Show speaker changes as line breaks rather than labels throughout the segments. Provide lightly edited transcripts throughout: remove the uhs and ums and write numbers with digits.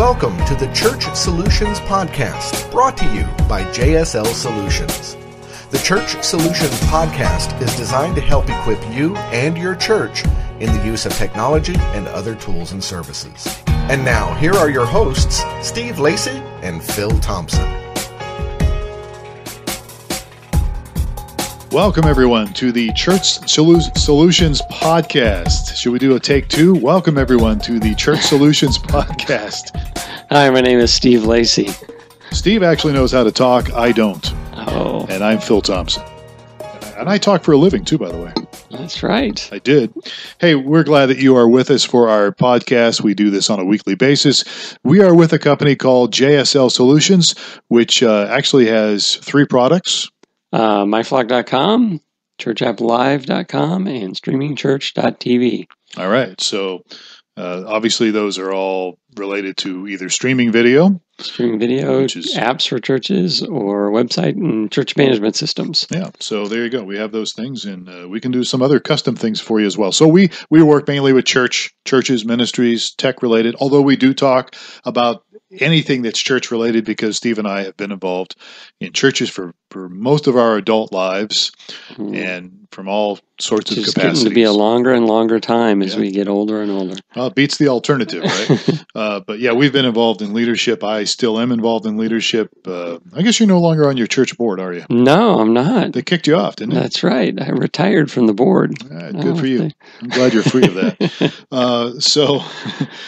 Welcome to the Church Solutions Podcast, brought to you by JSL Solutions. The Church Solutions Podcast is designed to help equip you and your church in the use of technology and other tools and services. And now, here are your hosts, Steve Lacey and Phil Thompson.
Welcome, everyone, to the Church Solutions Podcast. Should we do a take two? Welcome, everyone, to the Church Solutions Podcast.
Hi, my name is Steve Lacey.
Steve actually knows how to talk. I don't.
Oh.
And I'm Phil Thompson. And I talk for a living, too, by the way.
That's right.
I did. Hey, we're glad that you are with us for our podcast. We do this on a weekly basis. We are with a company called JSL Solutions, which actually has three products.
myflock.com, churchapplive.com, and StreamingChurch.tv.
All right. So obviously those are all related to either streaming video,
apps for churches, or website and church management systems.
Yeah. So there you go. We have those things, and we can do some other custom things for you as well. So we work mainly with churches, ministries, tech related, although we do talk about anything that's church related because Steve and I have been involved in churches for most of our adult lives and from all sorts of capacities. It's getting
to be a longer and longer time as we get older and older.
Well, it beats the alternative, right? But yeah, we've been involved in leadership. I still am involved in leadership. I guess you're no longer on your church board, are you?
No, I'm not.
They kicked you off, didn't they?
That's right. I retired from the board.
Good for you. I'm glad you're free of that.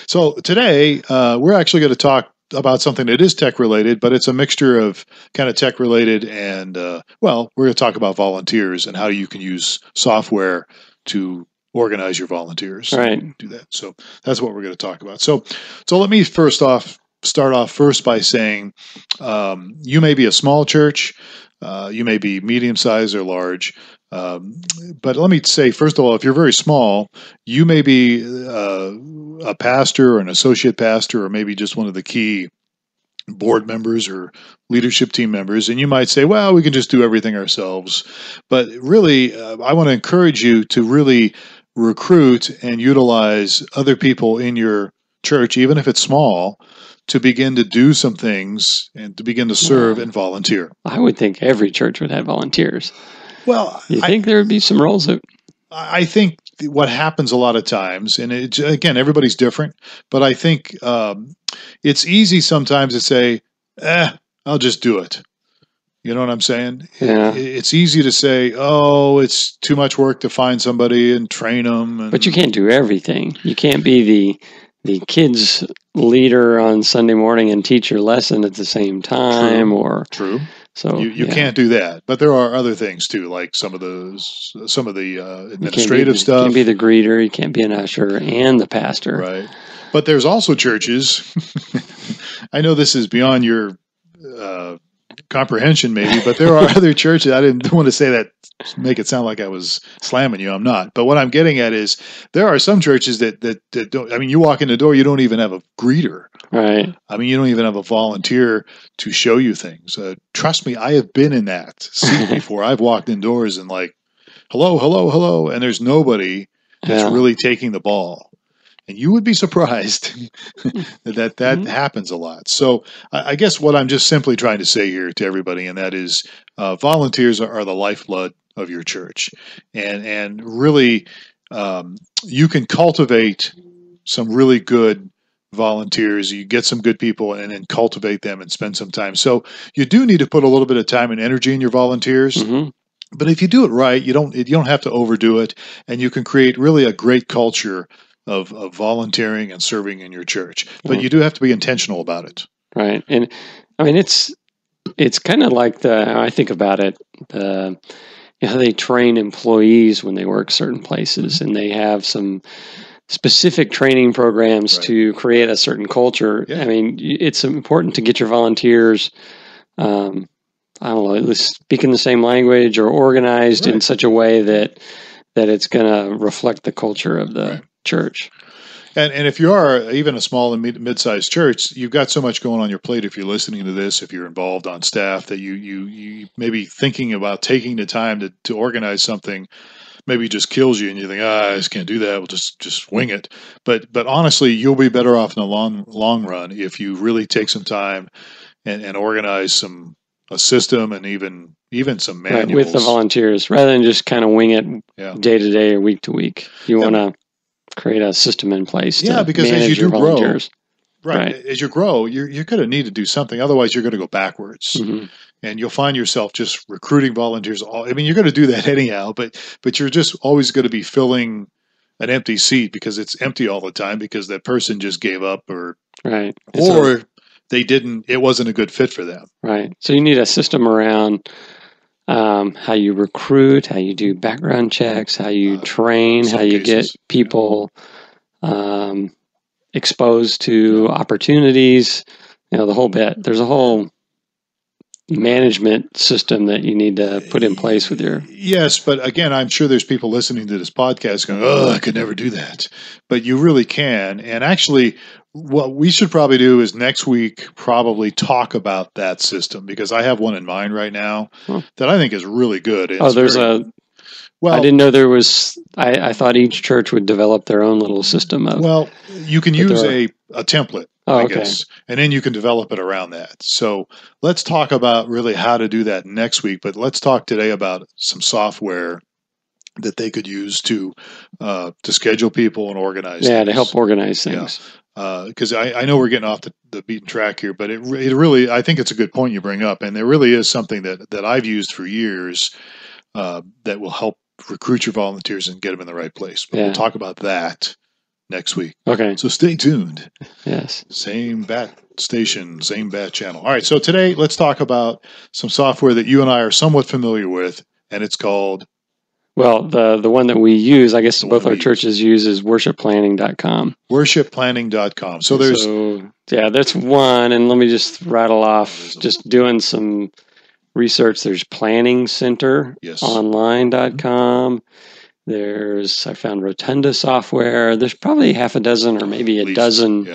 So today we're actually going to talk about something that is tech related, but it's a mixture of kind of tech related and, we're going to talk about volunteers and how you can use software to organize your volunteers.
Right.
Do that. So that's what we're going to talk about. So let me start off by saying, you may be a small church, you may be medium sized or large. But let me say, first of all, if you're very small, you may be a pastor or an associate pastor or maybe just one of the key board members or leadership team members, and you might say, well, we can just do everything ourselves. But really, I want to encourage you to really recruit and utilize other people in your church, even if it's small, to begin to do some things and to begin to serve and volunteer.
I would think every church would have volunteers.
Well,
you think there would be some roles that...
I think what happens a lot of times, and again, everybody's different, but I think it's easy sometimes to say, I'll just do it. You know what I'm saying?
Yeah.
It's easy to say, oh, it's too much work to find somebody and train them.
But you can't do everything. You can't be the kids leader on Sunday morning and teach your lesson at the same time.
True.
So
you can't do that, but there are other things too, like some of the administrative stuff.
You can't be the greeter, you can't be an usher and the pastor,
right? But there's also churches. I know this is beyond your comprehension, maybe, but there are other churches. I didn't want to say that, make it sound like I was slamming you. I'm not. But what I'm getting at is there are some churches that don't. I mean, you walk in the door, you don't even have a greeter.
Right.
I mean, you don't even have a volunteer to show you things. Trust me, I have been in that seat before. I've walked indoors and like, hello, and there's nobody that's really taking the ball. And you would be surprised that happens a lot. So I guess what I'm just simply trying to say here to everybody, and that is volunteers are the lifeblood of your church. And really, you can cultivate some really good volunteers. You get some good people and then cultivate them and spend some time. So you do need to put a little bit of time and energy in your volunteers. Mm-hmm. But if you do it right, you don't have to overdo it, and you can create really a great culture of volunteering and serving in your church. But you do have to be intentional about it.
Right. And I mean, it's kind of like I think about it, how they train employees when they work certain places, and they have some specific training programs to create a certain culture. Yeah. I mean, it's important to get your volunteers, I don't know, at least speaking the same language or organized in such a way that it's going to reflect the culture of the church.
And if you are even a small and mid-sized church, you've got so much going on your plate. If you're listening to this, if you're involved on staff, that you may be thinking about taking the time to organize something. maybe just kills you and you think, I just can't do that. We'll just wing it. But honestly, you'll be better off in the long run if you really take some time and organize a system and even some manuals.
Right, with the volunteers, rather than just kind of wing it day to day or week to week. You want to create a system in place to
because
manage
as you
your
do
volunteers.
Right. As you grow, you're going to need to do something. Otherwise, you're going to go backwards.
Mm-hmm.
And you'll find yourself just recruiting volunteers. You're going to do that anyhow, but you're just always going to be filling an empty seat because it's empty all the time because that person just gave up or they didn't. It wasn't a good fit for them.
Right. So you need a system around how you recruit, how you do background checks, how you train, how you get people exposed to opportunities. The whole bit. There's a whole management system that you need to put in place with your...
Yes, but again, I'm sure there's people listening to this podcast going, oh, I could never do that. But you really can. And actually, what we should probably do is next week probably talk about that system because I have one in mind right now that I think is really good.
I didn't know there was... I thought each church would develop their own little system of...
Well, you can use a template. I
okay.
guess. And then you can develop it around that. So let's talk about really how to do that next week. But let's talk today about some software that they could use to schedule people and organize things.
To help organize things.
Because I know we're getting off the beaten track here, but it really, I think it's a good point you bring up. And there really is something that I've used for years that will help recruit your volunteers and get them in the right place. But we'll talk about that next week.
Okay.
So stay tuned.
Yes.
Same bat station, same bat channel. All right. So today, let's talk about some software that you and I are somewhat familiar with, and it's called...
Well, the one that we use, I guess both our churches use, is worshipplanning.com.
Worshipplanning.com.
That's one. And let me just rattle off, just doing some research. There's planningcenteronline.com. I found Rotunda software. There's probably half a dozen or maybe a dozen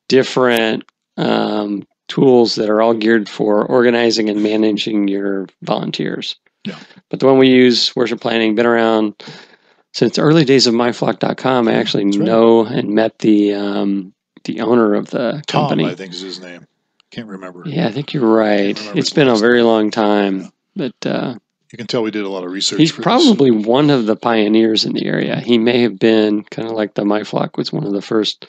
different tools that are all geared for organizing and managing your volunteers.
Yeah.
But the one we use, Worship Planning, been around since the early days of myflock.com. I actually know and met the owner of the company.
Tom, I think is his name. Can't remember.
Yeah, I think you're right. It's been a very long time, but...
you can tell we did a lot of research.
He's probably one of the pioneers in the area. He may have been kind of like the MyFlock was one of the first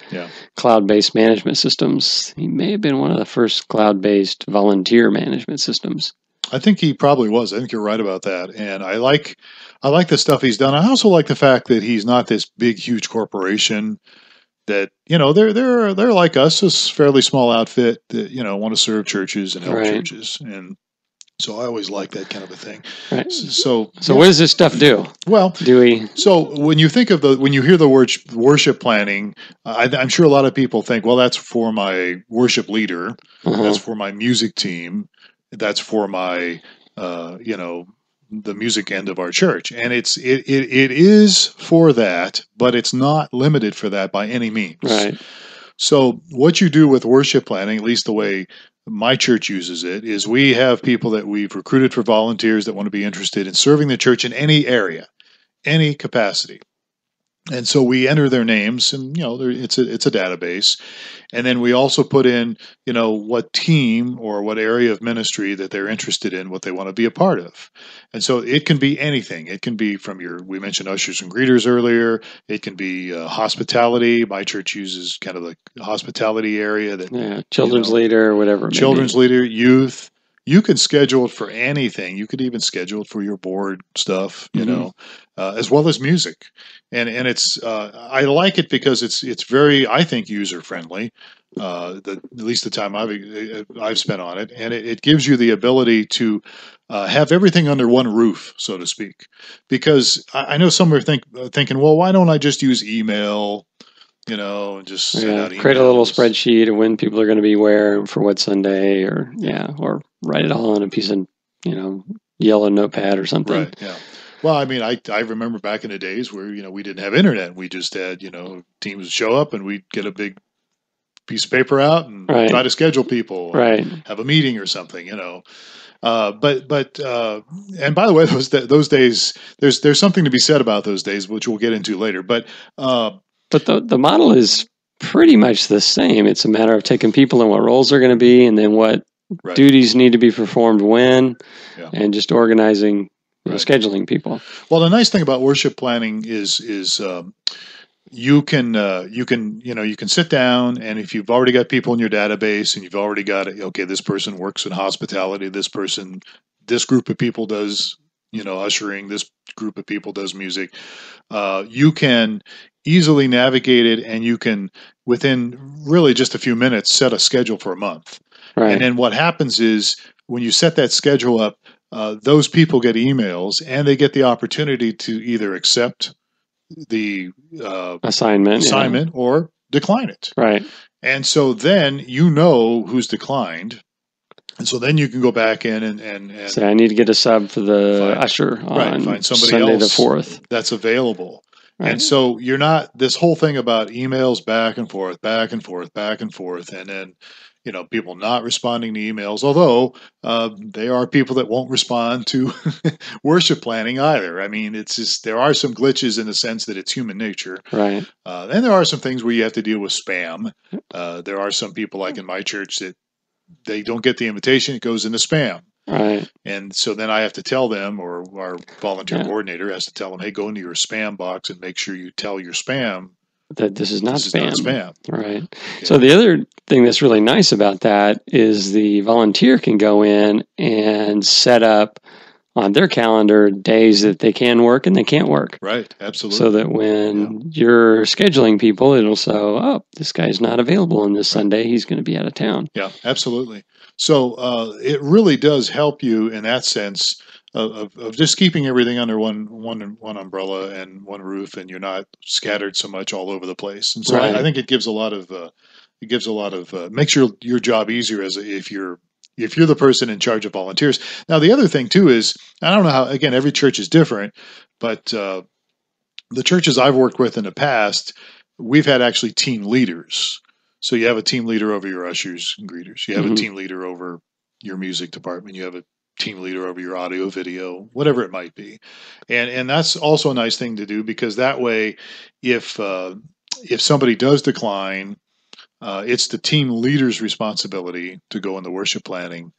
cloud-based management systems. He may have been one of the first cloud-based volunteer management systems.
I think he probably was. I think you're right about that. And I like the stuff he's done. I also like the fact that he's not this big, huge corporation that, they're like us, this fairly small outfit that, want to serve churches and help churches. And so I always like that kind of a thing.
Right. So what does this stuff do?
Well, so when you think of when you hear the word worship planning, I'm sure a lot of people think, well, that's for my worship leader. That's for my music team. That's for my, the music end of our church. And it is for that, but it's not limited for that by any means.
Right.
So what you do with worship planning, at least the way my church uses it, is we have people that we've recruited for volunteers that want to be interested in serving the church in any area, any capacity. And so we enter their names, and it's a database, and then we also put in what team or what area of ministry that they're interested in, what they want to be a part of. And so it can be anything. It can be from we mentioned ushers and greeters earlier. It can be hospitality. My church uses kind of the hospitality area that
children's leader or whatever.
Children's leader, youth. You can schedule it for anything. You could even schedule it for your board stuff, as well as music. And it's I like it because it's very, I think, user friendly. At least the time I've spent on it, and it gives you the ability to have everything under one roof, so to speak. Because I know some are thinking, well, why don't I just use email? And just send out emails.
Create a little spreadsheet of when people are going to be where for what Sunday, or write it all on a piece of yellow notepad or something.
Right. Yeah. Well, I mean, I remember back in the days where we didn't have internet. We just had teams would show up and we'd get a big piece of paper out and try to schedule people,
right?
Have a meeting or something. And by the way, those days, there's something to be said about those days, which we'll get into later. But
the model is pretty much the same. It's a matter of taking people and what roles they're going to be, and then what duties need to be performed when, and just organizing, scheduling people.
Well, the nice thing about worship planning is you can sit down, and if you've already got people in your database and you've already got it, okay, this person works in hospitality, this group of people does ushering, this group of people does music, you can easily navigate it, and you can, within really just a few minutes, set a schedule for a month. Right. And then what happens is when you set that schedule up, those people get emails, and they get the opportunity to either accept the assignment or decline it.
Right.
And so then who's declined. And so then you can go back in and
say, I need to get a sub for the usher on
find somebody
Sunday
else
the 4th.
That's available.
Right.
And so you're not, this whole thing about emails back and forth, and then people not responding to emails, although they are people that won't respond to worship planning either. I mean, it's just, there are some glitches in the sense that it's human nature.
Right.
And there are some things where you have to deal with spam. There are some people, like in my church, that they don't get the invitation, it goes into spam.
Right.
And so then I have to tell them, or our volunteer coordinator has to tell them, hey, go into your spam box and make sure you tell your spam
that this is not spam. Right.
Yeah.
So the other thing that's really nice about that is the volunteer can go in and set up on their calendar days that they can work and they can't work.
Right. Absolutely.
So that when you're scheduling people, it'll say, oh, this guy's not available on this Sunday. He's going to be out of town.
Yeah, absolutely. So it really does help you in that sense of just keeping everything under one umbrella and one roof, and you're not scattered so much all over the place. And so I think it gives a lot of makes your job easier if you're the person in charge of volunteers. Now, the other thing too is, I don't know how, again, every church is different, but the churches I've worked with in the past, we've had actually team leaders. So you have a team leader over your ushers and greeters. You have a team leader over your music department. You have a team leader over your audio, video, whatever it might be. And that's also a nice thing to do, because that way, if somebody does decline, it's the team leader's responsibility to go in the worship planning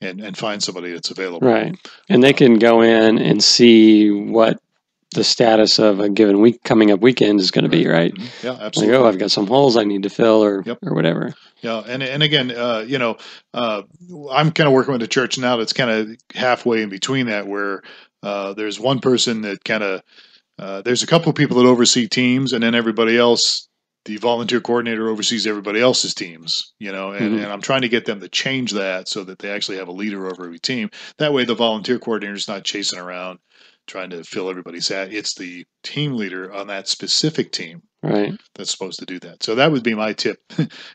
and find somebody that's available.
Right. And they can go in and see what the status of a given coming up weekend is going to be, right?
Mm-hmm. Yeah, absolutely.
Like, I've got some holes I need to fill or whatever.
Yeah. And again, I'm kind of working with a church now that's kind of halfway in between that, where there's one person that kind of, there's a couple of people that oversee teams, and then everybody else, the volunteer coordinator oversees everybody else's teams, and I'm trying to get them to change that so that they actually have a leader over every team. That way the volunteer coordinator is not chasing around trying to fill everybody's hat. It's the team leader on that specific team that's supposed to do that. So that would be my tip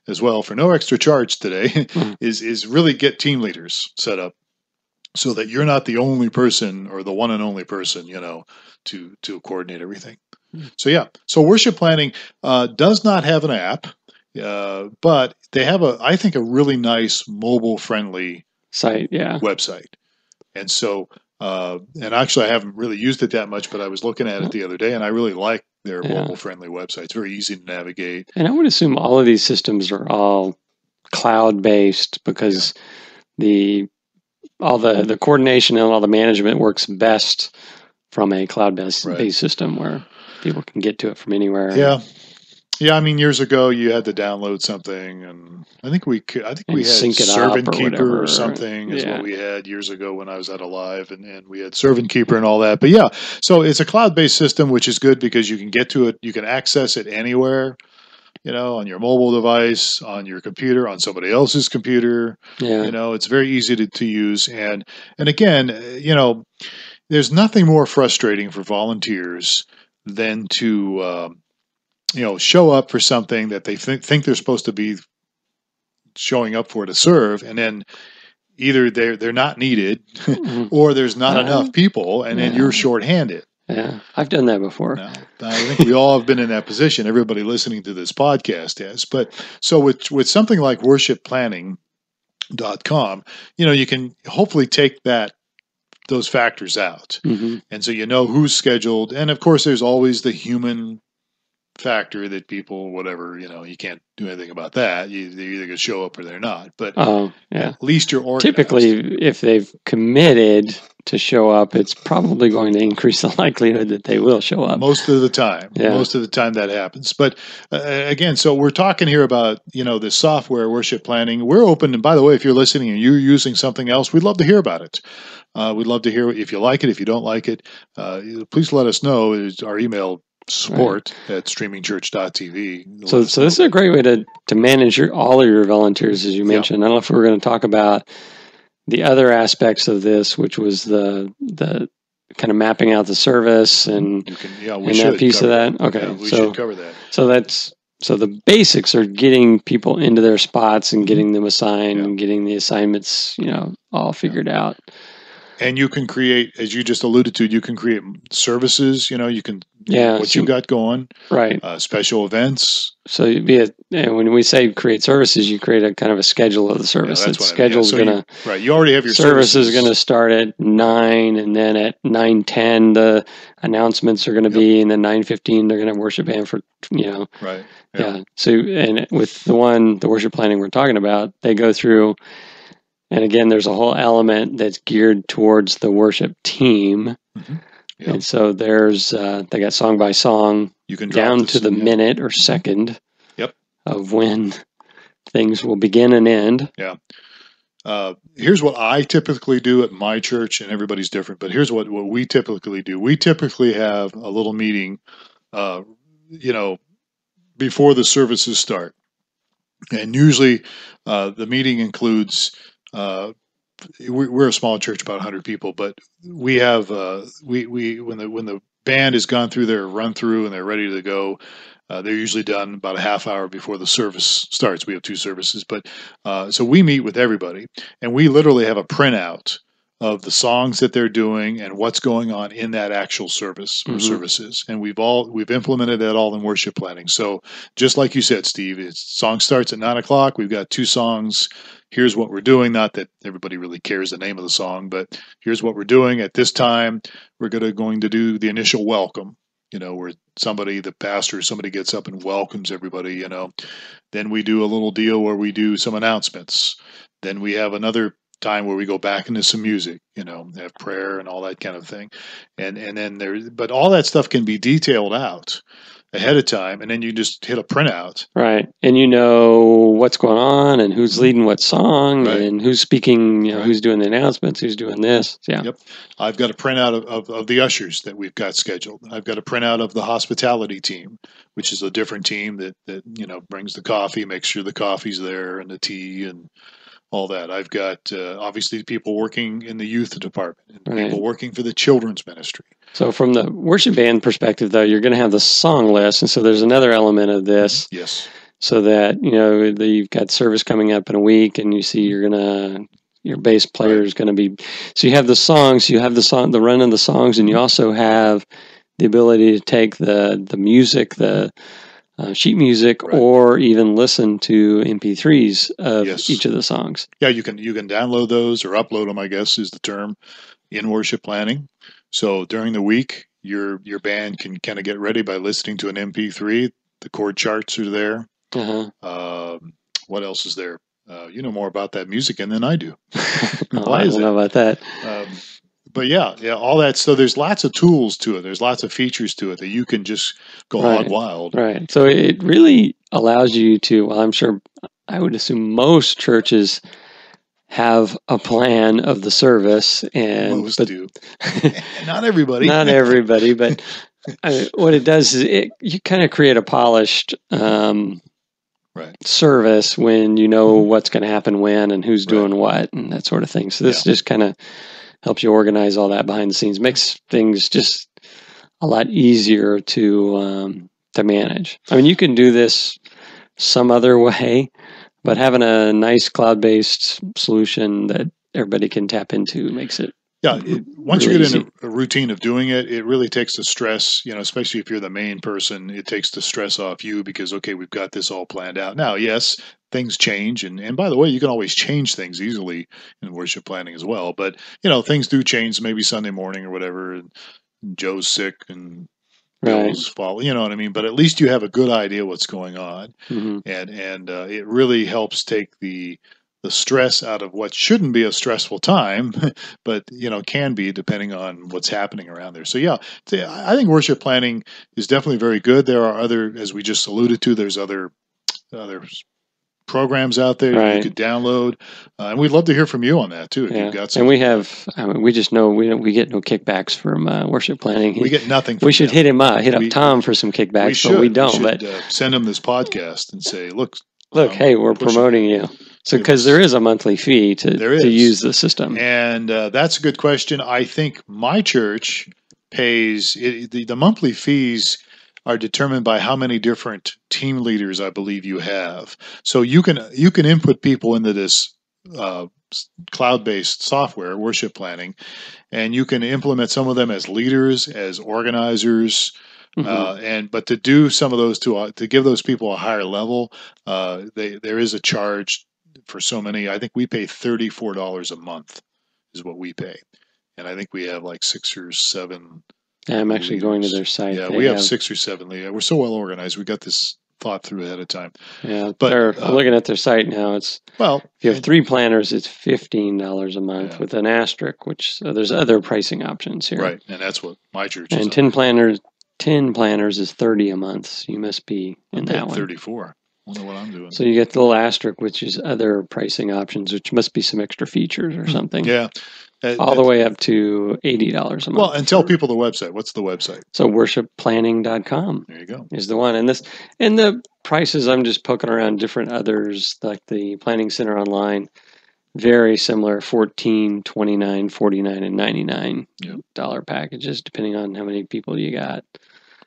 as well, for no extra charge today, is really get team leaders set up so that you're not the only person or the one and only person, to coordinate everything. So worship planning does not have an app, but they have I think a really nice mobile-friendly website. And so, and actually I haven't really used it that much, but I was looking at it the other day, and I really like their mobile-friendly website. It's very easy to navigate.
And I would assume all of these systems are all cloud-based, because all the coordination and all the management works best from a cloud-based system where people can get to it from anywhere.
Yeah. I mean, years ago you had to download something, and I think we had Servant Keeper or something is what we had years ago when I was at Alive, and we had Servant Keeper and all that. But so it's a cloud-based system, which is good because you can get to it, you can access it anywhere, on your mobile device, on your computer, on somebody else's computer. It's very easy to use. And again, there's nothing more frustrating for volunteers than to show up for something that they think they're supposed to be showing up for to serve, and then either they're not needed or there's not enough people, and then you're shorthanded.
Yeah, I've done that before.
Now, I think we all have been in that position. Everybody listening to this podcast has. But so with something like worship planning, StreamingChurch.tv.com, you can hopefully take those factors out.
Mm-hmm.
And so you know who's scheduled. And of course, there's always the human factor that people, whatever, you can't do anything about that. They're either going to show up or they're not. But at least you're organized.
Typically, if they've committed to show up, it's probably going to increase the likelihood that they will show up.
Most of the time. Yeah. Most of the time that happens. But again, so we're talking here about, this software, worship planning. We're open. And by the way, if you're listening and you're using something else, we'd love to hear about it. We'd love to hear if you like it. If you don't like it, please let us know. It's our email support at StreamingChurch.tv.
So this is a great way to manage all of your volunteers, as you mentioned. I don't know if we're going to talk about the other aspects of this, which was the kind of mapping out the service and that piece of that. Okay,
we should cover that.
So the basics are getting people into their spots and getting them assigned and getting the assignments, all figured out.
And you can create, as you just alluded to, you can create services. You can what you got going,
right?
Special events.
So when we say create services, you create a kind of a schedule of the service.
That's
schedule's going
to You already have your
service is going to start at 9, and then at 9:10 the announcements are going to be, and then 9:15 they're going to have worship band for
right.
Yeah. So and with the worship planning we're talking about, they go through. And again, there's a whole element that's geared towards the worship team.
Mm-hmm. Yep.
And so there's, they got song by song,
you can
down to the minute or second of when things will begin and end.
Yeah. Here's what I typically do at my church, and everybody's different, but here's what we typically do. We typically have a little meeting, before the services start. And usually the meeting includes we're a small church, about 100 people, but we have when the band has gone through their run through and they're ready to go, they're usually done about a half hour before the service starts. We have 2 services, but so we meet with everybody, and we literally have a printout of the songs that they're doing and what's going on in that actual service or services. And we've implemented that all in worship planning. So just like you said, Steve, song starts at 9:00. We've got 2 songs. Here's what we're doing. Not that everybody really cares the name of the song, but here's what we're doing at this time. We're going to do the initial welcome, where the pastor, somebody gets up and welcomes everybody, Then we do a little deal where we do some announcements. Then we have another time where we go back into some music, have prayer and all that kind of thing. And then but all that stuff can be detailed out ahead of time, and then you just hit a printout.
Right. And what's going on and who's leading what song and who's speaking, who's doing the announcements, who's doing this. Yeah.
Yep. I've got a printout of the ushers that we've got scheduled. I've got a printout of the hospitality team, which is a different team that brings the coffee, makes sure the coffee's there and the tea and all that. I've got obviously people working in the youth department and people working for the children's ministry.
So from the worship band perspective, though, you're going to have the song list. And so there's another element of this.
Yes.
So that, you've got service coming up in a week and you see your bass player is going to be, so you have the songs, you have the run of the songs, and you also have the ability to take the music, the sheet music, or even listen to MP3s of each of the songs.
Yeah, you can download those or upload them, I guess is the term, in worship planning. So during the week, your band can kind of get ready by listening to an MP3. The chord charts are there. What else is there? You know more about that music than I do.
I don't know about that.
But yeah, all that. So there's lots of tools to it. There's lots of features to it that you can just go hog wild.
Right. So it really allows you to, well, I'm sure, I would assume most churches have a plan of the service.
Most do. Not everybody.
Not everybody, but what it does is you kind of create a polished service when you know what's going to happen when and who's doing what and that sort of thing. So this just kind of helps you organize all that behind the scenes, makes things just a lot easier to manage. I mean, you can do this some other way, but having a nice cloud-based solution that everybody can tap into makes it
once
really
you get
easy.
in a routine of doing it, it really takes the stress, especially if you're the main person, it takes the stress off you because, okay, we've got this all planned out. Now, yes, things change. And by the way, you can always change things easily in worship planning as well. But, things do change, maybe Sunday morning or whatever, and Joe's sick and Bill's fall, you know what I mean? But at least you have a good idea what's going on.
Mm-hmm.
And it really helps take the stress out of what shouldn't be a stressful time, but can be depending on what's happening around there. So yeah, I think worship planning is definitely very good. There are other, as we just alluded to, there's other programs out there you could download, and we'd love to hear from you on that too. If you've got some,
and we have, we just know we get no kickbacks from worship planning.
We get nothing.
We should hit up Tom for some kickbacks, but we don't.
But send him this podcast and say, look,
hey, we're promoting you. So, because there is a monthly fee to use the system.
And that's a good question. I think my church pays, the monthly fees are determined by how many different team leaders I believe you have. So you can input people into this cloud-based software, worship planning, and you can implement some of them as leaders, as organizers, but to do some of those to give those people a higher level, there is a charge for so many. I think we pay $34 a month is what we pay, and I think we have like 6 or 7.
Yeah, I'm actually going to their site.
Yeah, we have 6 or 7. We're so well organized. We got this thought through ahead of time.
Yeah, but I'm looking at their site now. If you have 3 planners, it's $15 a month with an asterisk. There's other pricing options here,
right? And that's what my church is.
And 10 planners is $30 a month. So you must be in that one.
34. I don't know what I'm doing.
So you get the little asterisk, which is other pricing options, which must be some extra features or something.
Yeah.
All the way up to $80 a month.
Well, and tell people the website. What's the website?
So worshipplanning.com.
There you go.
Is the one. And the prices, I'm just poking around different others, like the Planning Center Online, very similar, $14, $29, $49, and $99 packages, depending on how many people you got.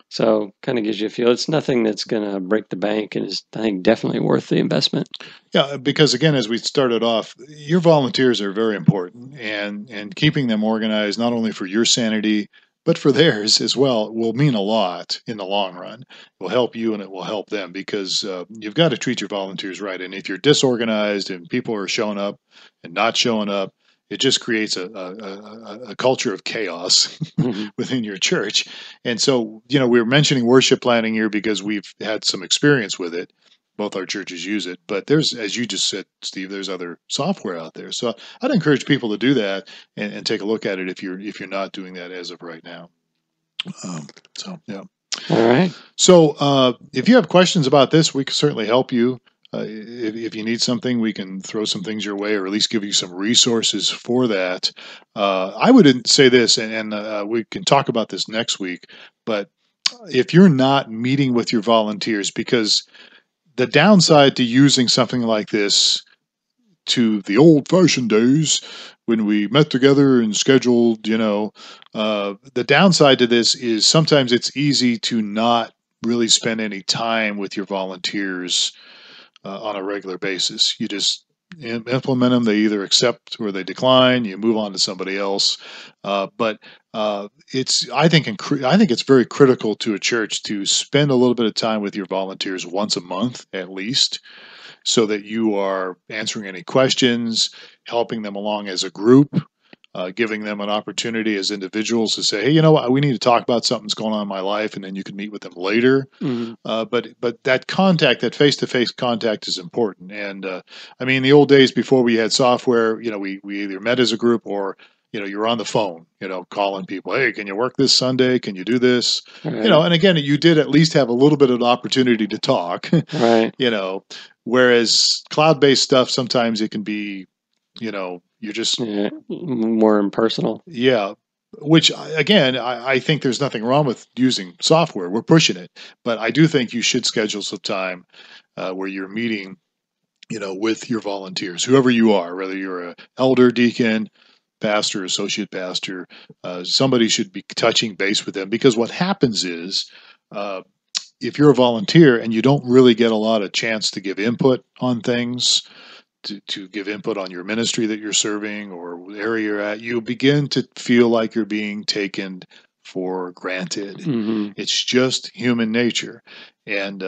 So kind of gives you a feel. It's nothing that's going to break the bank, and is, I think, definitely worth the investment.
Yeah, because again, as we started off, your volunteers are very important, and keeping them organized, not only for your sanity, but for theirs as well, will mean a lot in the long run. It will help you and it will help them, because you've got to treat your volunteers right. And if you're disorganized and people are showing up and not showing up, it just creates a culture of chaos within your church. And so, we were mentioning worship planning here because we've had some experience with it. Both our churches use it, but there's, as you just said, Steve, there's other software out there. So I'd encourage people to do that and take a look at it if you're not doing that as of right now. Yeah.
All right.
So if you have questions about this, we can certainly help you. If you need something, we can throw some things your way, or at least give you some resources for that. I would say this, and we can talk about this next week, but if you're not meeting with your volunteers, because the downside to using something like this to the old-fashioned days when we met together and scheduled, the downside to this is sometimes it's easy to not really spend any time with your volunteers on a regular basis. You just implement them. They either accept or they decline. You move on to somebody else. But I think it's very critical to a church to spend a little bit of time with your volunteers once a month at least, so that you are answering any questions, helping them along as a group, giving them an opportunity as individuals to say, hey, you know what, we need to talk about something that's going on in my life, and then you can meet with them later. Mm-hmm. But that contact, that face-to-face contact is important. And in the old days before we had software, we either met as a group or you're on the phone, calling people, hey, can you work this Sunday? Can you do this? Right. And again, you did at least have a little bit of an opportunity to talk,
right?
Whereas cloud-based stuff, sometimes it can be, you're just
more impersonal.
Yeah. Which, again, I think there's nothing wrong with using software. We're pushing it. But I do think you should schedule some time where you're meeting, with your volunteers, whoever you are, whether you're an elder, deacon, pastor, associate pastor, somebody should be touching base with them, because what happens is if you're a volunteer and you don't really get a lot of chance to give input on things, to give input on your ministry that you're serving or the area you're at, you begin to feel like you're being taken for granted.
Mm-hmm.
It's just human nature. And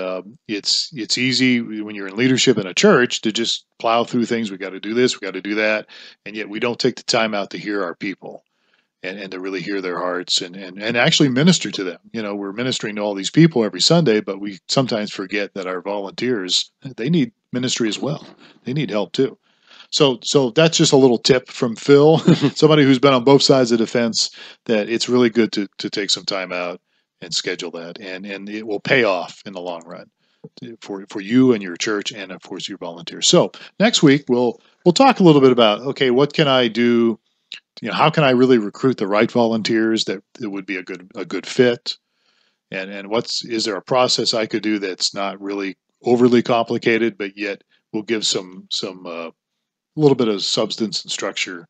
it's easy when you're in leadership in a church to just plow through things. We got to do this, we got to do that. And yet we don't take the time out to hear our people and to really hear their hearts and actually minister to them. You know, we're ministering to all these people every Sunday, but we sometimes forget that our volunteers, they need ministry as well. They need help too. So that's just a little tip from Phil, somebody who's been on both sides of the fence, that it's really good to take some time out and schedule that, and it will pay off in the long run for you and your church, and of course your volunteers. So next week we'll talk a little bit about, okay, what can I do? You know, how can I really recruit the right volunteers that would be a good fit, and is there a process I could do that's not really overly complicated, but yet will give some little bit of substance and structure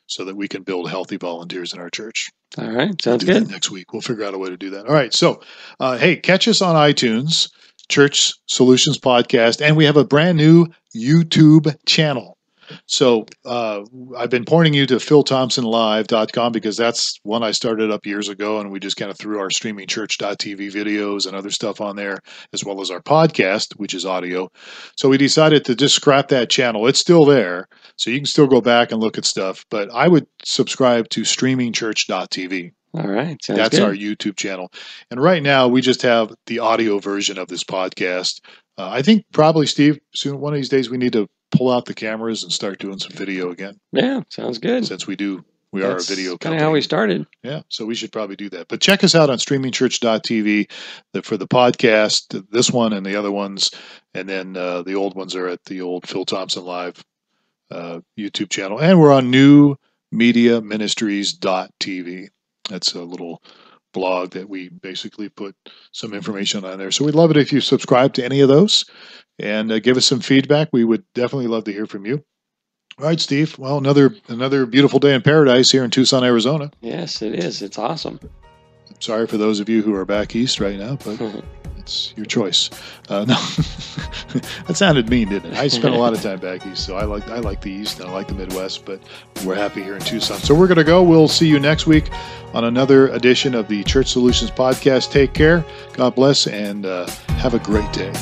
so that we can build healthy volunteers in our church.
All right. Sounds good.
Next week, we'll figure out a way to do that. All right. So, hey, catch us on iTunes, Church Solutions Podcast, and we have a brand new YouTube channel. So I've been pointing you to philthompsonlive.com because that's one I started up years ago, and we just kind of threw our StreamingChurch.tv videos and other stuff on there, as well as our podcast, which is audio. So we decided to just scrap that channel. It's still there, so you can still go back and look at stuff, but I would subscribe to StreamingChurch.tv.
All right.
That's our YouTube channel. And right now, we just have the audio version of this podcast. I think probably, Steve, soon one of these days we need to pull out the cameras and start doing some video again.
Yeah, sounds good.
Since we are a video company.
Kind of how we started.
Yeah, so we should probably do that. But check us out on StreamingChurch.tv for the podcast, this one and the other ones. And then the old ones are at the old Phil Thompson Live YouTube channel. And we're on newmediaministries.tv. That's a little blog that we basically put some information on there. So we'd love it if you subscribe to any of those and give us some feedback. We would definitely love to hear from you. All right, Steve. Well, another beautiful day in paradise here in Tucson, Arizona.
Yes, it is. It's awesome.
I'm sorry for those of you who are back east right now, but it's your choice. No, that sounded mean, didn't it? I spent a lot of time back east, so I like the east and I like the Midwest, but we're happy here in Tucson. So we're going to go. We'll see you next week on another edition of the Church Solutions Podcast. Take care. God bless, and have a great day.